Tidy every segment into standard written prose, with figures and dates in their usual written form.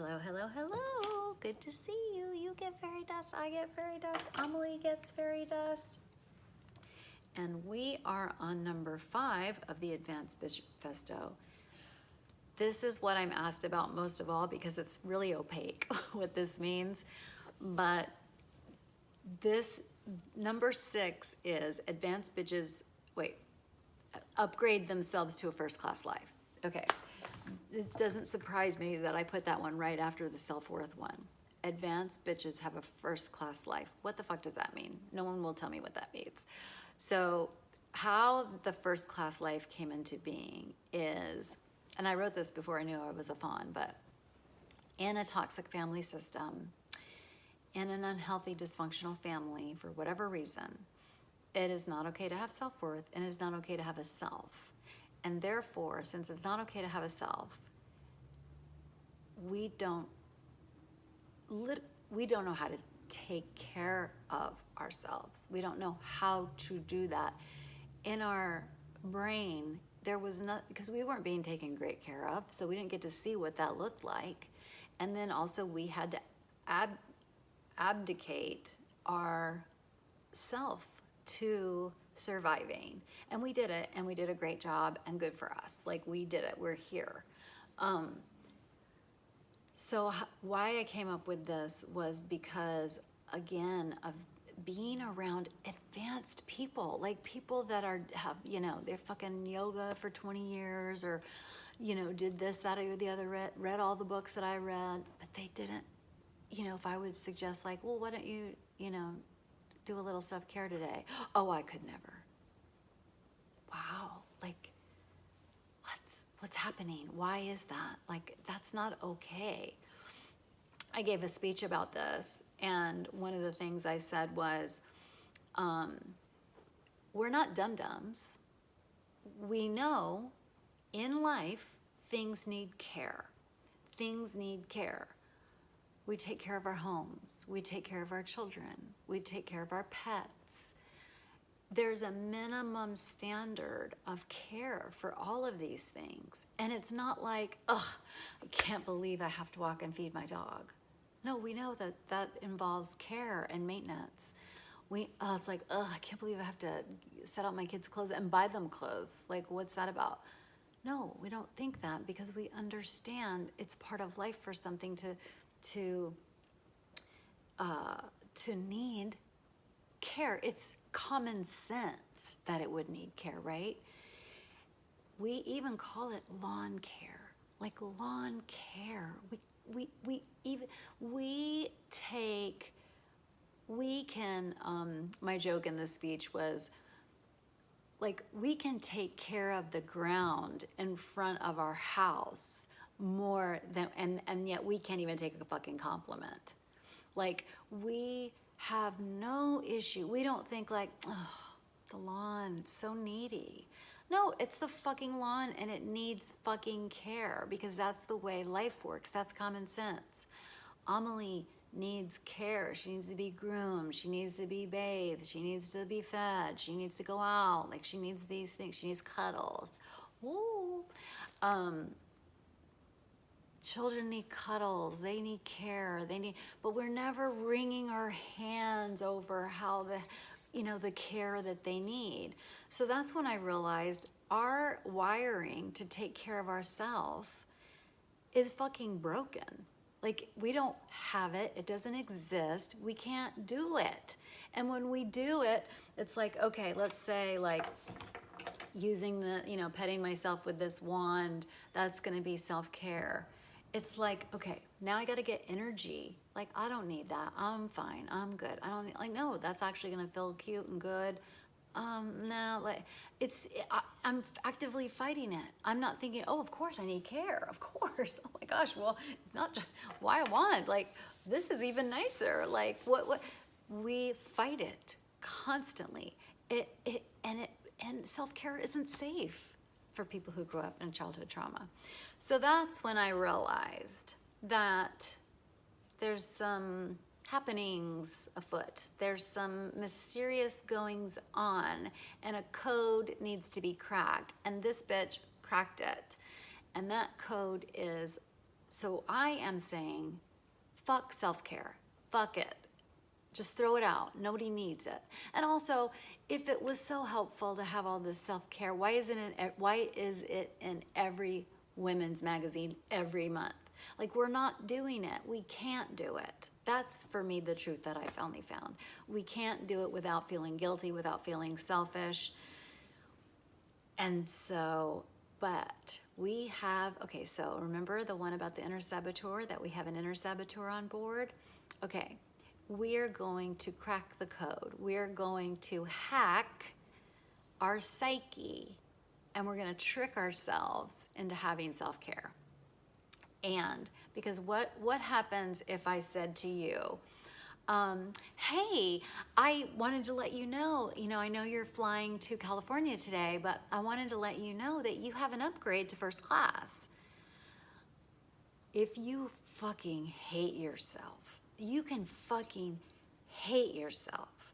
Hello, hello, hello. Good to see you. You get fairy dust, I get fairy dust, Amelie gets fairy dust. And we are on number 5 of the Advanced Bitchifesto. This is what I'm asked about most of all because it's really opaque what this means. But this number 6 is advanced bitches, upgrade themselves to a first-class life. Okay. It doesn't surprise me that I put that one right after the self-worth one. Advanced bitches have a first-class life. What the fuck does that mean? No one will tell me what that means. So how the first-class life came into being is, and I wrote this before I knew I was a fawn, but in a toxic family system, in an unhealthy, dysfunctional family, for whatever reason, it is not okay to have self-worth and it is not okay to have a self. And therefore, since it's not okay to have a self, we don't know how to take care of ourselves. We don't know how to do that. In our brain, there was not, because we weren't being taken great care of, so we didn't get to see what that looked like. And then also we had to abdicate our self to surviving, and we did it, and we did a great job, and good for us. Like, we did it, we're here. So why I came up with this was because, again, of being around advanced people, like people that have, they're fucking yoga for 20 years, or, did this, that, or the other, read all the books that I read, but they didn't, if I would suggest, like, well, why don't you, do a little self-care today? Oh, I could never. Wow, like, what's happening? Why is that? Like, that's not okay. I gave a speech about this, and one of the things I said was, we're not dum-dums. We know in life things need care. Things need care. We take care of our homes. We take care of our children. We take care of our pets. There's a minimum standard of care for all of these things. And it's not like, ugh, I can't believe I have to walk and feed my dog. No, we know that that involves care and maintenance. It's like, ugh, I can't believe I have to set out my kids' clothes and buy them clothes. Like, what's that about? No, we don't think that because we understand it's part of life for something to need care. It's common sense that it would need care, right? We even call it lawn care, like lawn care. My joke in this speech was, like, we can take care of the ground in front of our house more than, and yet we can't even take a fucking compliment. Like, we have no issue. We don't think like, oh, the lawn, it's so needy. No, it's the fucking lawn and it needs fucking care because that's the way life works. That's common sense. Amelie needs care. She needs to be groomed. She needs to be bathed. She needs to be fed. She needs to go out. Like, she needs these things. She needs cuddles. Woo. Children need cuddles. They need care. But we're never wringing our hands over how the care that they need. So that's when I realized our wiring to take care of ourselves is fucking broken. Like, we don't have it. It doesn't exist. We can't do it. And when we do it, it's like, okay, let's say, like, using petting myself with this wand, that's going to be self-care. It's like, okay, now I got to get energy. Like, I don't need that. I'm fine. I'm good. I don't need, like, no, that's actually going to feel cute and good. No, like, I'm actively fighting it. I'm not thinking, oh, of course I need care. Of course. Oh my gosh. Well, it's not just why I want, like, this is even nicer. Like, what we fight it constantly. And self-care isn't safe for people who grew up in childhood trauma. So that's when I realized that there's some happenings afoot. There's some mysterious goings on, and a code needs to be cracked. And this bitch cracked it. And that code is So I am saying, fuck self-care. Fuck it. Just throw it out. Nobody needs it. And also, if it was so helpful to have all this self-care, why is it in every women's magazine every month? Like, we're not doing it. We can't do it. That's, for me, the truth that I finally found. We can't do it without feeling guilty, without feeling selfish. And so, but we have, okay, so remember the one about the inner saboteur, that we have an inner saboteur on board? Okay, we're going to crack the code. We're going to hack our psyche, and we're going to trick ourselves into having self-care. And because what happens if I said to you, hey, I wanted to let you know, I know you're flying to California today, but I wanted to let you know that you have an upgrade to first class. If you fucking hate yourself, you can fucking hate yourself,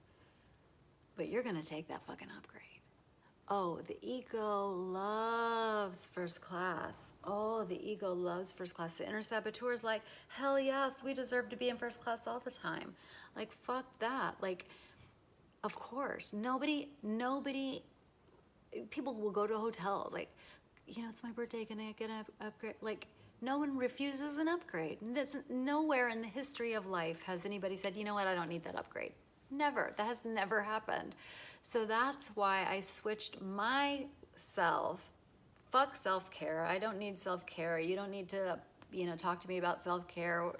but you're gonna take that fucking upgrade. Oh, the ego loves first class. Oh, the ego loves first class. The inner saboteur is like, hell yes, we deserve to be in first class all the time. Like, fuck that. Like, of course, nobody, people will go to hotels, like, it's my birthday, can I get an upgrade? Like, no one refuses an upgrade. That's nowhere in the history of life has anybody said, you know what, I don't need that upgrade. Never. That has never happened. So that's why I switched myself. Fuck self-care. I don't need self-care. You don't need to, talk to me about self-care,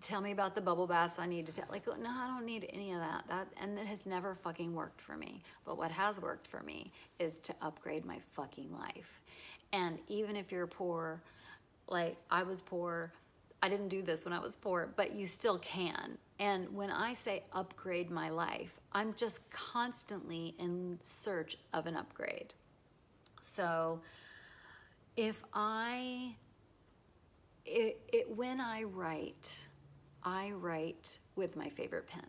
tell me about the bubble baths I need to take. Like, no, I don't need any of that. And it has never fucking worked for me. But what has worked for me is to upgrade my fucking life. And even if you're poor, like I was poor, I didn't do this when I was poor, but you still can. And when I say upgrade my life, I'm just constantly in search of an upgrade. So if when I write with my favorite pen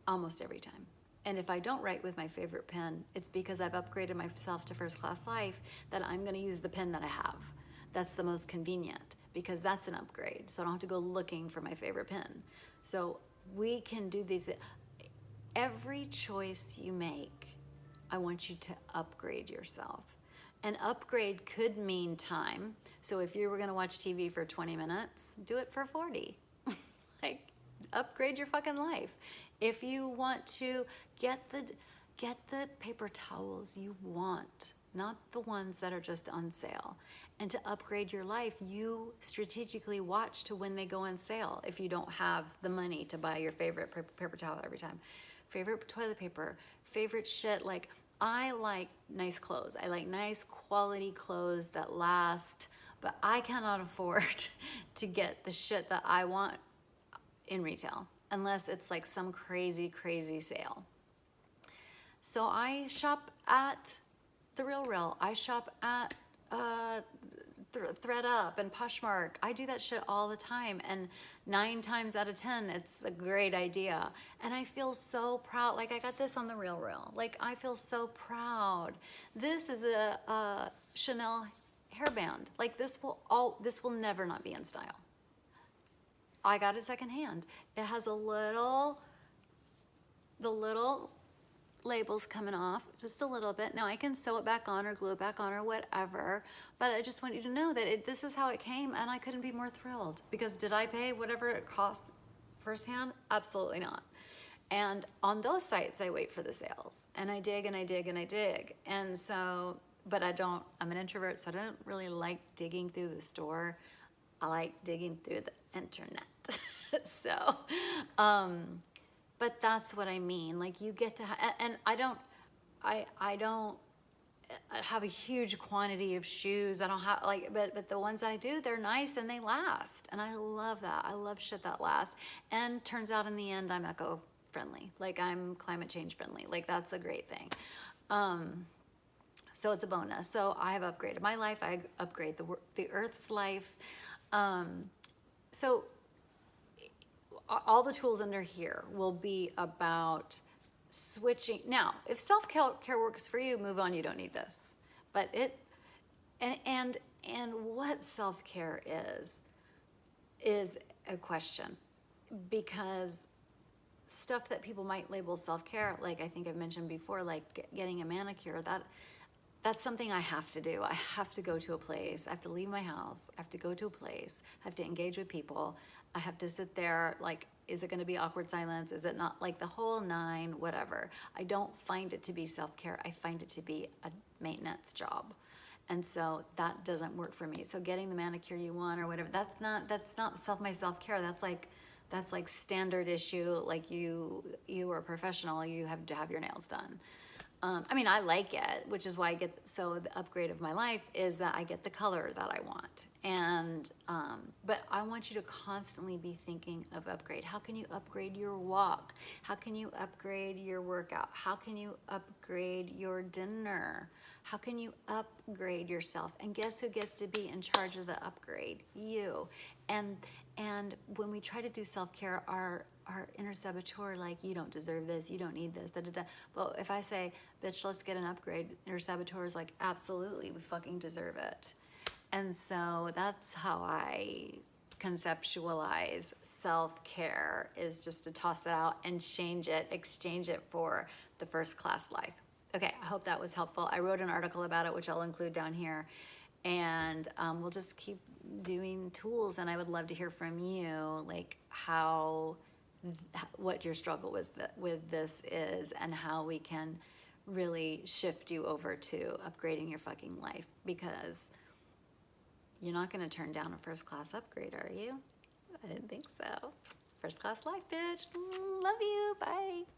almost every time. And if I don't write with my favorite pen, it's because I've upgraded myself to first class life, that I'm gonna use the pen that I have. That's the most convenient, because that's an upgrade. So I don't have to go looking for my favorite pen. So we can do these. Every choice you make, I want you to upgrade yourself. An upgrade could mean time. So if you were gonna watch TV for 20 minutes, do it for 40. Like, upgrade your fucking life. If you want to get the paper towels you want, not the ones that are just on sale. And to upgrade your life, you strategically watch to when they go on sale if you don't have the money to buy your favorite paper towel every time. Favorite toilet paper, favorite shit. Like, I like nice clothes. I like nice quality clothes that last, but I cannot afford to get the shit that I want in retail unless it's like some crazy, crazy sale. So I shop at The Real. I shop at ThredUp and Poshmark. I do that shit all the time, and 9 times out of 10 it's a great idea, and I feel so proud. Like, I got this on The Real. Like, I feel so proud. This is a Chanel hairband. Like, this will never not be in style. I got it secondhand. It has the little labels coming off just a little bit. Now I can sew it back on or glue it back on or whatever, but I just want you to know that this is how it came, and I couldn't be more thrilled. Because did I pay whatever it costs firsthand? Absolutely not. And on those sites, I wait for the sales, and I dig and I dig and I dig. And so, but I'm an introvert, so I don't really like digging through the store. I like digging through the internet. So, but that's what I mean. Like, you get to, and I don't have a huge quantity of shoes. I don't have, like, but the ones that I do, they're nice and they last. And I love that. I love shit that lasts. And turns out in the end, I'm eco-friendly. Like, I'm climate change friendly. Like, that's a great thing. So it's a bonus. So I have upgraded my life. I upgrade the Earth's life. So all the tools under here will be about switching. Now, if self-care works for you, move on. You don't need this. But And what self-care is a question, because stuff that people might label self-care, like I think I've mentioned before, like getting a manicure, that's something I have to do. I have to go to a place. I have to leave my house. I have to go to a place. I have to engage with people. I have to sit there, like, is it going to be awkward silence? Is it not? Like the whole nine, whatever. I don't find it to be self-care. I find it to be a maintenance job. And so that doesn't work for me. So getting the manicure you want or whatever, that's not my self-care. That's like standard issue. Like you are a professional, you have to have your nails done. I mean, I like it, which is why so the upgrade of my life is that I get the color that I want. And, but I want you to constantly be thinking of upgrade. How can you upgrade your walk? How can you upgrade your workout? How can you upgrade your dinner? How can you upgrade yourself? And guess who gets to be in charge of the upgrade? You. And when we try to do self-care, our inner saboteur, like, you don't deserve this, you don't need this, da da da. But if I say, bitch, let's get an upgrade, inner saboteur is like, absolutely, we fucking deserve it. And so that's how I conceptualize self-care, is just to toss it out and change it, exchange it for the first class life. Okay, I hope that was helpful. I wrote an article about it, which I'll include down here. And we'll just keep doing tools, and I would love to hear from you, like what your struggle with this is, and how we can really shift you over to upgrading your fucking life, because you're not going to turn down a first class upgrade, are you? I didn't think so. First class life, bitch. Love you. Bye.